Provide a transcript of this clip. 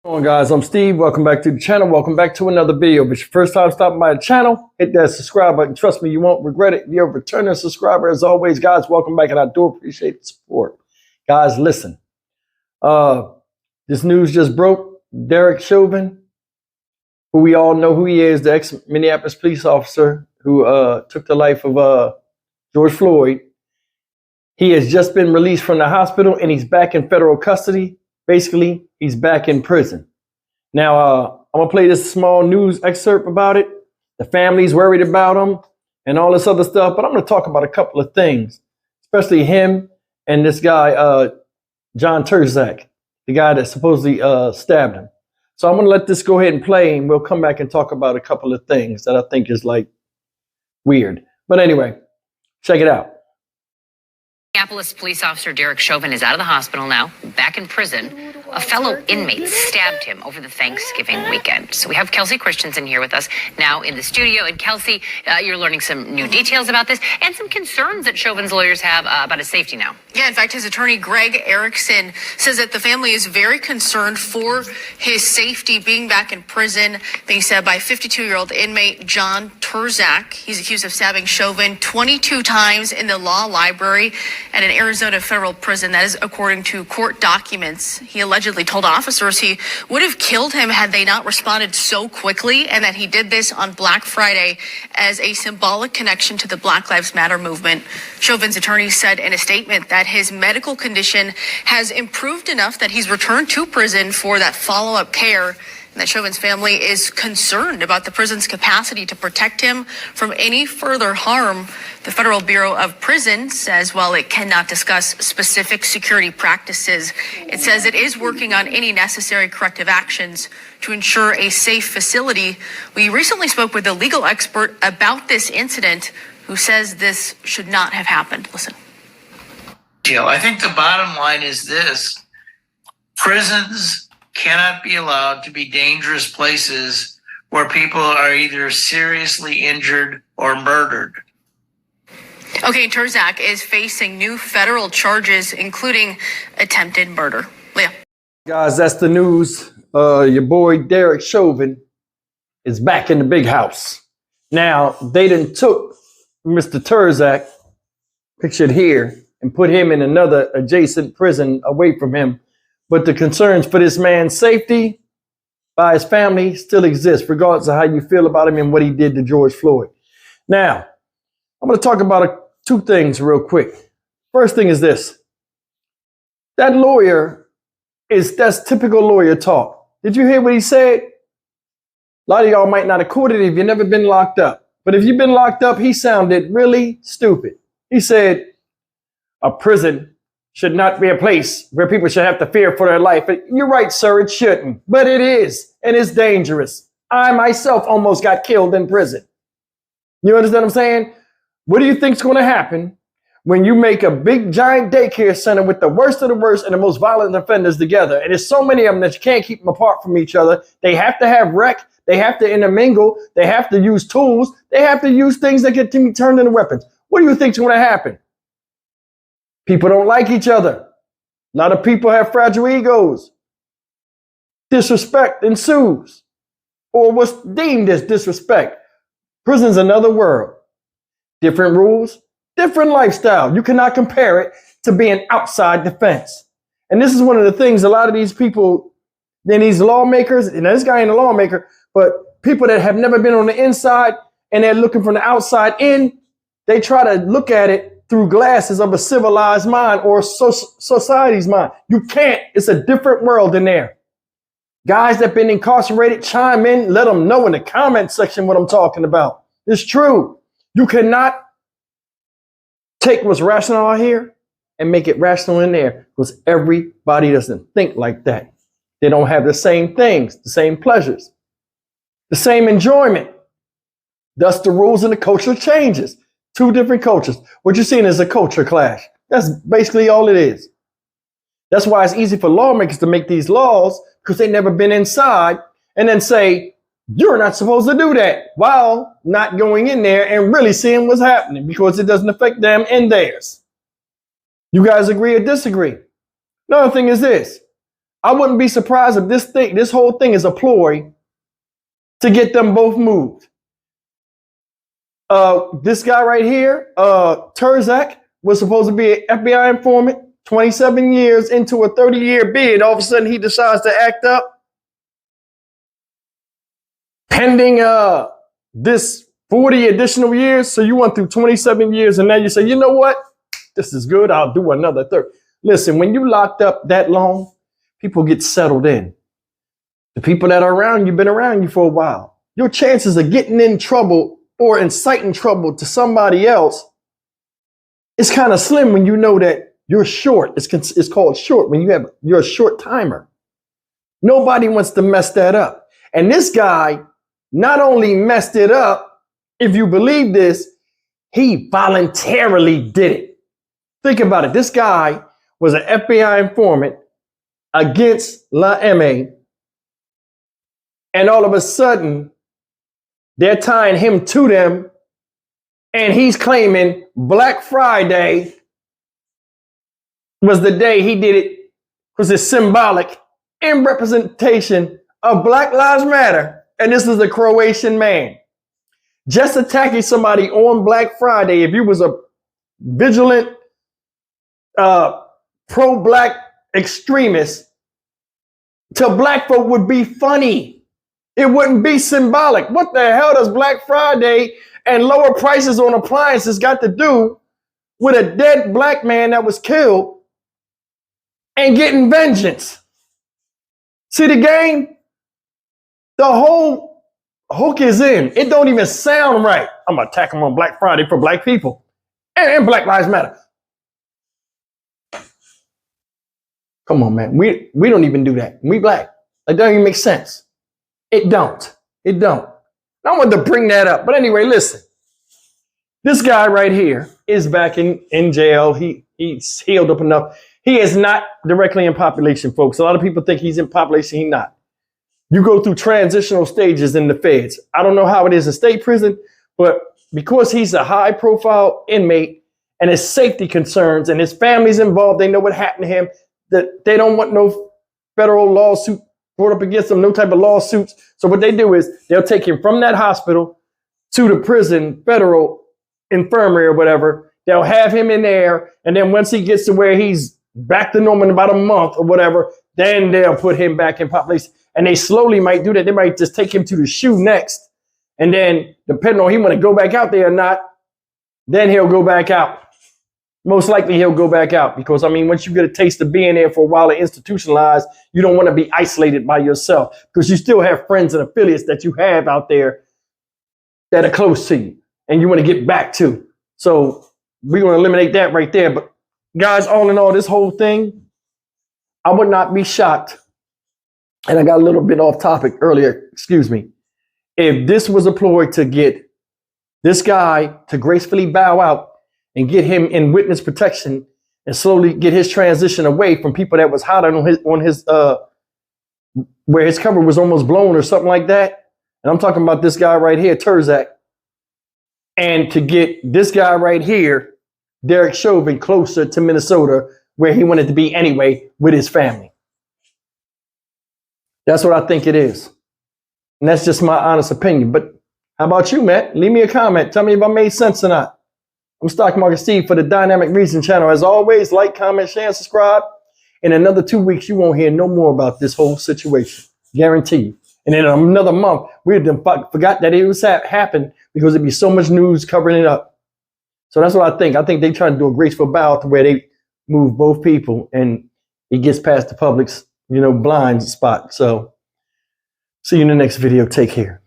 Hello guys, I'm Steve. Welcome back to the channel. Welcome back to another video. If it's your first time stopping by the channel, hit that subscribe button. Trust me, you won't regret it. If you're a returning subscriber, as always, guys, welcome back, and I do appreciate the support. Guys, listen. This news just broke. Derek Chauvin, who we all know who he is, the ex-Minneapolis police officer who took the life of George Floyd. He has just been released from the hospital, and he's back in federal custody. Basically, he's back in prison. Now, I'm going to play this small news excerpt about it. The family's worried about him and all this other stuff. But I'm going to talk about a couple of things, especially him and this guy, John Terzak, the guy that supposedly stabbed him. So I'm going to let this go ahead and play, and we'll come back and talk about a couple of things that I think is like weird. But anyway, check it out. Minneapolis police officer Derek Chauvin is out of the hospital now, back in prison. A fellow inmate stabbed him over the Thanksgiving weekend. So we have Kelsey Christensen here with us now in the studio. And Kelsey, you're learning some new details about this and some concerns that Chauvin's lawyers have about his safety now. Yeah, in fact, his attorney, Greg Erickson, says that the family is very concerned for his safety being back in prison, being stabbed by 52-year-old inmate John Terzak. He's accused of stabbing Chauvin 22 times in the law library at an Arizona federal prison. That is according to court documents. He allegedly told officers he would have killed him had they not responded so quickly, and that he did this on Black Friday as a symbolic connection to the Black Lives Matter movement. Chauvin's attorney said in a statement that his medical condition has improved enough that he's returned to prison for that follow-up care, and that Chauvin's family is concerned about the prison's capacity to protect him from any further harm. The Federal Bureau of Prisons says while it cannot discuss specific security practices, it says it is working on any necessary corrective actions to ensure a safe facility. We recently spoke with a legal expert about this incident who says this should not have happened. Listen. I think the bottom line is this: prisons cannot be allowed to be dangerous places where people are either seriously injured or murdered. Okay, Terzak is facing new federal charges, including attempted murder. Leah. Guys, that's the news. Your boy Derek Chauvin is back in the big house. Now, they done took Mr. Terzak, pictured here, and put him in another adjacent prison away from him. But the concerns for this man's safety by his family still exist, regardless of how you feel about him and what he did to George Floyd. Now, I'm going to talk about two things real quick. First thing is this. That lawyer that's typical lawyer talk. Did you hear what he said? A lot of y'all might not have caught it if you've never been locked up. But if you've been locked up, he sounded really stupid. He said, a prison should not be a place where people should have to fear for their life. But you're right, sir, it shouldn't. But it is, and it's dangerous. I myself almost got killed in prison. You understand what I'm saying? What do you think's going to happen when you make a big, giant daycare center with the worst of the worst and the most violent offenders together? And there's so many of them that you can't keep them apart from each other. They have to have rec. They have to intermingle. They have to use tools. They have to use things that get turned into weapons. What do you think's going to happen? People don't like each other. A lot of people have fragile egos. Disrespect ensues, or what's deemed as disrespect. Prison's another world. Different rules, different lifestyle. You cannot compare it to being outside the fence. And this is one of the things a lot of these people, then these lawmakers, and this guy ain't a lawmaker, but people that have never been on the inside and they're looking from the outside in, they try to look at it through glasses of a civilized mind or society's mind. You can't. It's a different world in there. Guys that have been incarcerated, chime in, let them know in the comment section what I'm talking about. It's true. You cannot take what's rational out here and make it rational in there, because everybody doesn't think like that. They don't have the same things, the same pleasures, the same enjoyment. Thus, the rules and the culture changes. Two different cultures. What you're seeing is a culture clash. That's basically all it is. That's why it's easy for lawmakers to make these laws, because they've never been inside and then say, you're not supposed to do that, while not going in there and really seeing what's happening, because it doesn't affect them and theirs. You guys agree or disagree? Another thing is this. I wouldn't be surprised if this whole thing is a ploy to get them both moved. This guy right here, Terzak, was supposed to be an FBI informant. 27 years into a 30-year bid, all of a sudden he decides to act up. Pending this 40 additional years. So you went through 27 years and now you say, you know what? This is good. I'll do another 30. Listen, when you locked up that long, people get settled in. The people that are around you, been around you for a while. Your chances of getting in trouble or inciting trouble to somebody else is kind of slim when you know that you're short. It's called short when you're a short timer. Nobody wants to mess that up. And this guy not only messed it up, if you believe this, he voluntarily did it. Think about it. This guy was an FBI informant against La M. And all of a sudden, they're tying him to them. And he's claiming Black Friday was the day he did it, because it's symbolic in representation of Black Lives Matter. And this is a Croatian man. Just attacking somebody on Black Friday, if you was a vigilant, pro-Black extremist, to Black folk would be funny. It wouldn't be symbolic. What the hell does Black Friday and lower prices on appliances got to do with a dead Black man that was killed and getting vengeance? See the game? The whole hook is in. It don't even sound right. I'm gonna attack him on Black Friday for Black people and Black Lives Matter. Come on, man. We don't even do that. We Black. It doesn't even make sense. It don't. It don't. I wanted to bring that up. But anyway, listen. This guy right here is back in jail. He's healed up enough. He is not directly in population, folks. A lot of people think he's in population. He's not. You go through transitional stages in the feds. I don't know how it is in state prison, but because he's a high profile inmate and his safety concerns and his family's involved, they know what happened to him, that they don't want no federal lawsuit brought up against them, no type of lawsuits. So what they do is they'll take him from that hospital to the prison, federal infirmary or whatever. They'll have him in there. And then once he gets to where he's back to normal in about a month or whatever, then they'll put him back in population. And they slowly might do that. They might just take him to the SHU next. And then depending on he want to go back out there or not, then he'll go back out. Most likely he'll go back out because, I mean, once you get a taste of being there for a while and institutionalized, you don't want to be isolated by yourself because you still have friends and affiliates that you have out there that are close to you and you want to get back to. So we're going to eliminate that right there. But guys, all in all, this whole thing, I would not be shocked. And I got a little bit off topic earlier, excuse me. If this was a ploy to get this guy to gracefully bow out and get him in witness protection and slowly get his transition away from people that was hot on his where his cover was almost blown or something like that. And I'm talking about this guy right here, Terzak. And to get this guy right here, Derek Chauvin, closer to Minnesota, where he wanted to be anyway with his family. That's what I think it is. And that's just my honest opinion. But how about you, Matt? Leave me a comment. Tell me if I made sense or not. I'm Stock Market Steve for the Dynamic Reason channel. As always, like, comment, share, and subscribe. In another 2 weeks, you won't hear no more about this whole situation. Guarantee you. And in another month, we'd have forgot that it was happened because there'd be so much news covering it up. So that's what I think. I think they try to do a graceful bow to where they move both people and it gets past the public's, blind spot. So see you in the next video. Take care.